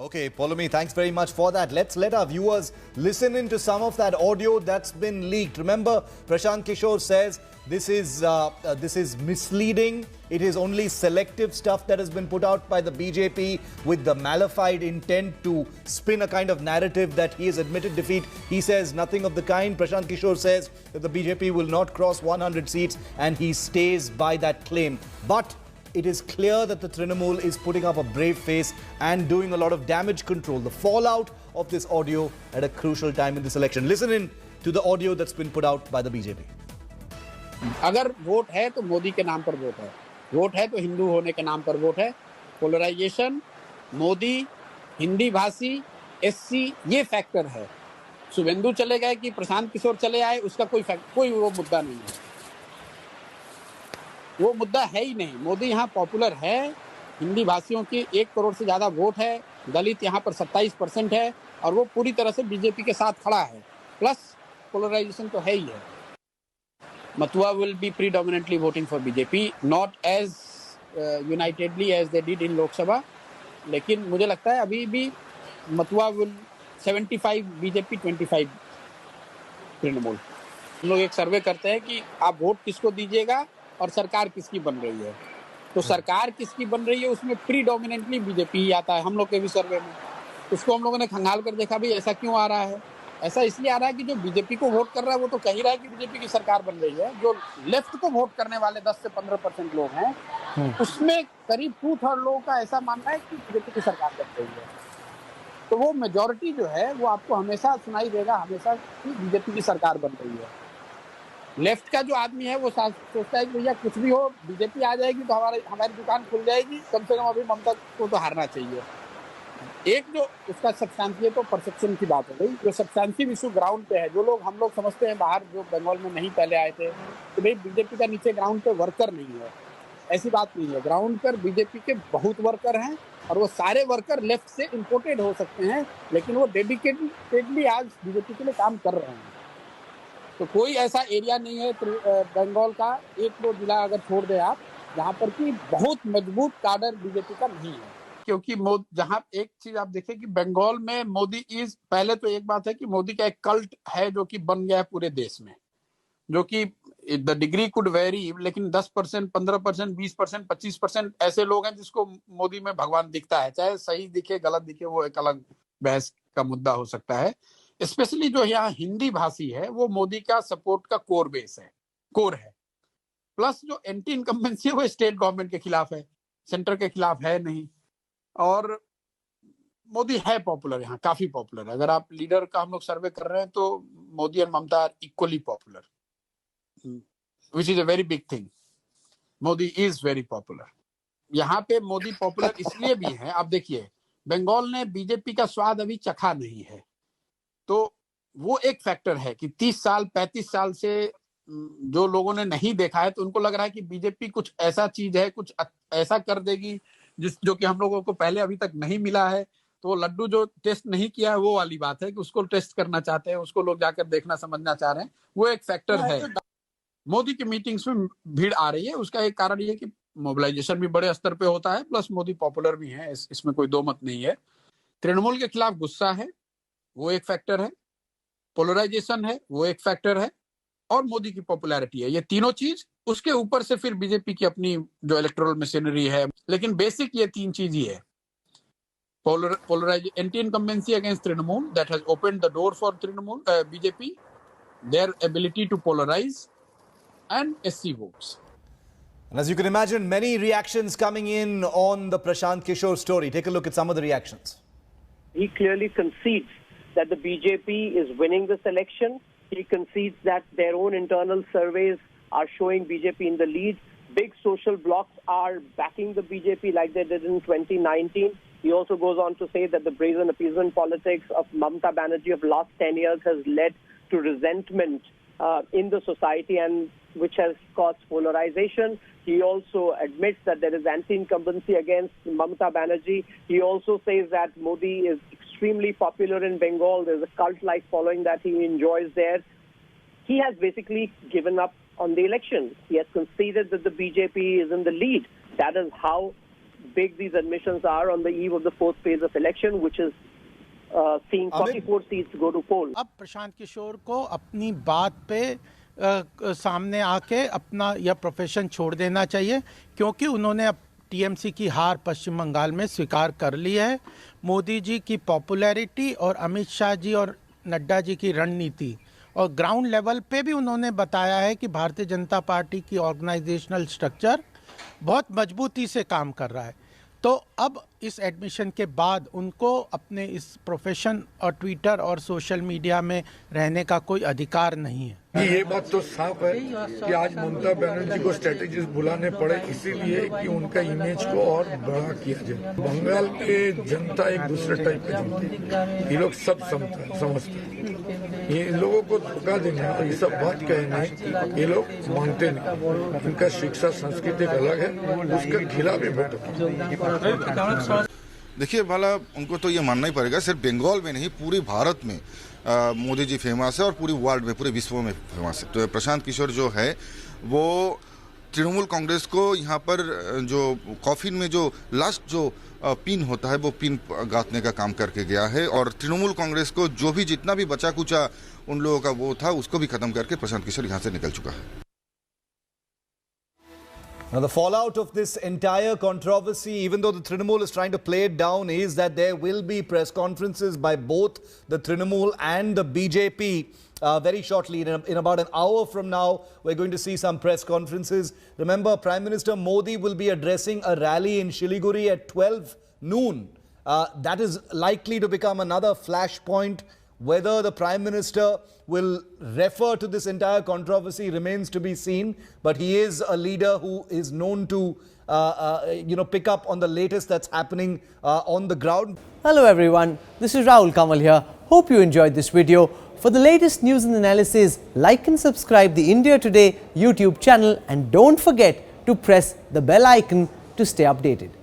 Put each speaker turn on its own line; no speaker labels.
Okay, Poulomi, thanks very much for that. Let's let our viewers listen into some of that audio that's been leaked. Remember, Prashant Kishore says this is misleading. It is only selective stuff that has been put out by the BJP with the malified intent to spin a kind of narrative that he has admitted defeat. He says nothing of the kind. Prashant Kishore says that the BJP will not cross 100 seats and he stays by that claim. But it is clear that the Trinamool is putting up a brave face and doing a lot of damage control. The fallout of this audio at a crucial time in this election. Listen in to the audio that's been put out by the BJP.
अगर vote है तो मोदी के नाम पर vote है, vote है तो हिंदू होने के नाम पर वोट है। पोलराइजेशन, मोदी, हिंदी भाषी, एससी, ये फैक्टर है। शुभेंदु चले गए कि प्रशांत किशोर चले आए, उसका कोई वो मुद्दा नहीं है, वो मुद्दा है ही नहीं। मोदी यहाँ पॉपुलर है, हिंदी भाषियों की 1 करोड़ से ज्यादा वोट है, दलित यहाँ पर 27% है और वो पूरी तरह से बीजेपी के साथ खड़ा है। प्लस पोलराइजेशन तो है ही है। Matua will be predominantly voting for BJP, not as unitedly as they did in Lok Sabha, लेकिन मुझे लगता है अभी भी Matua will 75 BJP 25 तृणमूल। हम लोग एक सर्वे करते हैं कि आप वोट किसको दीजिएगा और सरकार किसकी बन रही है, तो सरकार किसकी बन रही है उसमें प्रीडोमिनेंटली बीजेपी ही आता है। हम लोग के भी सर्वे में उसको हम लोगों ने खंगाल कर देखा भी ऐसा क्यों आ रहा है। ऐसा इसलिए आ रहा है कि जो बीजेपी को वोट कर रहा है वो तो कह ही रहा है कि बीजेपी की सरकार बन रही है। जो लेफ्ट को वोट करने वाले 10 से 15% लोग हैं उसमें करीब 2/3 लोगों का ऐसा मानना है कि बीजेपी की सरकार बन रही है। तो वो मेजोरिटी जो है वो आपको हमेशा सुनाई देगा, हमेशा कि बीजेपी की सरकार बन रही है। लेफ्ट का जो आदमी है वो सोचता है कि भैया कुछ भी हो बीजेपी आ जाएगी तो हमारी दुकान खुल जाएगी, कम से कम अभी ममता को तो हारना चाहिए। एक जो उसका सब्सटेंशियल तो परसेप्शन की बात हो गई, जो सब्सटेंशियल इशू ग्राउंड पे है, जो लोग हम लोग समझते हैं बाहर जो बंगाल में नहीं पहले आए थे तो भाई बीजेपी का नीचे ग्राउंड पे वर्कर नहीं है, ऐसी बात नहीं है। ग्राउंड पर बीजेपी के बहुत वर्कर हैं और वो सारे वर्कर लेफ्ट से इंपोर्टेड हो सकते हैं लेकिन वो डेडिकेटेडली आज बीजेपी के लिए काम कर रहे हैं। तो कोई ऐसा एरिया नहीं है बंगाल का, 1-2 जिला अगर छोड़ दे आप, जहाँ पर कि बहुत मजबूत काडर बीजेपी का नहीं है। क्योंकि जहाँ एक चीज आप देखें कि बंगाल में मोदी पहले तो एक बात है कि मोदी का एक कल्ट है जो कि बन गया है पूरे देश में, जो कि द डिग्री कुड वेरी, लेकिन 10%, 15%, 20%, 25% ऐसे लोग हैं जिसको मोदी में भगवान दिखता है। चाहे सही दिखे गलत दिखे वो एक अलग बहस का मुद्दा हो सकता है। स्पेशली जो यहाँ हिंदी भाषी है वो मोदी का सपोर्ट का कोर है। प्लस जो एंटी इनकम्बेंसी है वो स्टेट गवर्नमेंट के खिलाफ है, सेंटर के खिलाफ है नहीं। और मोदी है पॉपुलर, यहाँ काफी पॉपुलर है। अगर आप लीडर का हम लोग सर्वे कर रहे हैं तो मोदी और Mamata are equally popular, which is a very big thing. Modi is very popular. यहाँ पे मोदी पॉपुलर इसलिए भी है, आप देखिए बंगाल ने बीजेपी का स्वाद अभी चखा नहीं है, तो वो एक फैक्टर है कि 30 साल 35 साल से जो लोगों ने नहीं देखा है तो उनको लग रहा है कि बीजेपी कुछ ऐसा चीज है, कुछ ऐसा कर देगी जो कि हम लोगों को पहले अभी तक नहीं मिला है। तो वो लड्डू जो टेस्ट नहीं किया है वो वाली बात है कि उसको टेस्ट करना चाहते हैं, उसको लोग जाकर देखना समझना चाह रहे हैं, वो एक फैक्टर है। मोदी की मीटिंग्स में भीड़ आ रही है, उसका एक कारण ये कि मोबिलाइजेशन भी बड़े स्तर पे होता है, प्लस मोदी पॉपुलर भी है, इसमें कोई दो मत नहीं है। तृणमूल के खिलाफ गुस्सा है, वो एक फैक्टर है। पोलराइजेशन है, वो एक फैक्टर है, और मोदी की पॉपुलैरिटी है। ये तीनों चीज, उसके ऊपर से फिर बीजेपी की अपनी जो इलेक्टोरल मशीनरी है, लेकिन बेसिक ये 3 चीज ही है। Anti incumbency against Trinamool that has opened the door for Trinamool BJP, their ability to polarize and SC votes.
And as you can imagine, many reactions coming in on the Prashant Kishore story. Take a look at some of the reactions.
He clearly concedes that the BJP is winning this election. He concedes that their own internal surveys are showing BJP in the lead. Big social blocs are backing the BJP like they did in 2019. He also goes on to say that the brazen appeasement politics of Mamata Banerjee of last 10 years has led to resentment in the society and which has caused polarization. He also admits that there is anti-incumbency against Mamata Banerjee. He also says that Modi is extremely popular in Bengal. There's a cult-like following that he enjoys there. He has basically given up on the election. He has conceded that the BJP is in the lead. That is how fake these admissions are on the eve of the fourth phase of election, which is seeing 44 seats go to poll.
अब प्रशांत किशोर को अपनी बात पे सामने आके अपना यह profession छोड़ देना चाहिए, क्योंकि उन्होंने अब टीएमसी की हार पश्चिम बंगाल में स्वीकार कर ली है। मोदी जी की पॉपुलैरिटी और अमित शाह जी और नड्डा जी की रणनीति और ग्राउंड लेवल पे भी उन्होंने बताया है कि भारतीय जनता पार्टी की ऑर्गेनाइजेशनल स्ट्रक्चर बहुत मजबूती से काम कर रहा है। तो अब इस एडमिशन के बाद उनको अपने इस प्रोफेशन और ट्विटर और सोशल मीडिया में रहने का कोई अधिकार नहीं है।
ये बात तो साफ है कि आज ममता बनर्जी को स्ट्रेटेजिस्ट बुलाने पड़े इसीलिए कि उनका इमेज को और बड़ा किया जाए। बंगाल के जनता एक दूसरे टाइप की जनता है, ये लोग सब समझते हैं। ये लोगों को धोखा देने और ये सब बात कहने ये लोग मानते नहीं। इनका शिक्षा संस्कृति अलग है, उसके खिलाफ भी वोट।
देखिए भला उनको तो ये मानना ही पड़ेगा, सिर्फ बंगाल में नहीं पूरे भारत में मोदी जी फेमस है और पूरी वर्ल्ड में पूरे विश्व में फेमस है। तो प्रशांत किशोर जो है वो तृणमूल कांग्रेस को यहाँ पर जो कॉफिन में जो लास्ट जो पिन होता है वो पिन गाथने का काम करके गया है और तृणमूल कांग्रेस को जो भी जितना भी बचा कुचा उन लोगों का वो था उसको भी खत्म करके प्रशांत किशोर यहाँ से निकल चुका है।
Now, the fallout of this entire controversy, even though the Trinamool is trying to play it down, is that there will be press conferences by both the Trinamool and the BJP very shortly. In about an hour from now, we're going to see some press conferences. Remember, Prime Minister Modi will be addressing a rally in Siliguri at 12 noon. That is likely to become another flashpoint. Whether the Prime Minister will refer to this entire controversy remains to be seen, but he is a leader who is known to pick up on the latest that's happening on the ground.
Hello everyone, this is Rahul Kamal here. Hope you enjoyed this video. For the latest news and analysis, like and subscribe the India Today YouTube channel and don't forget to press the bell icon to stay updated.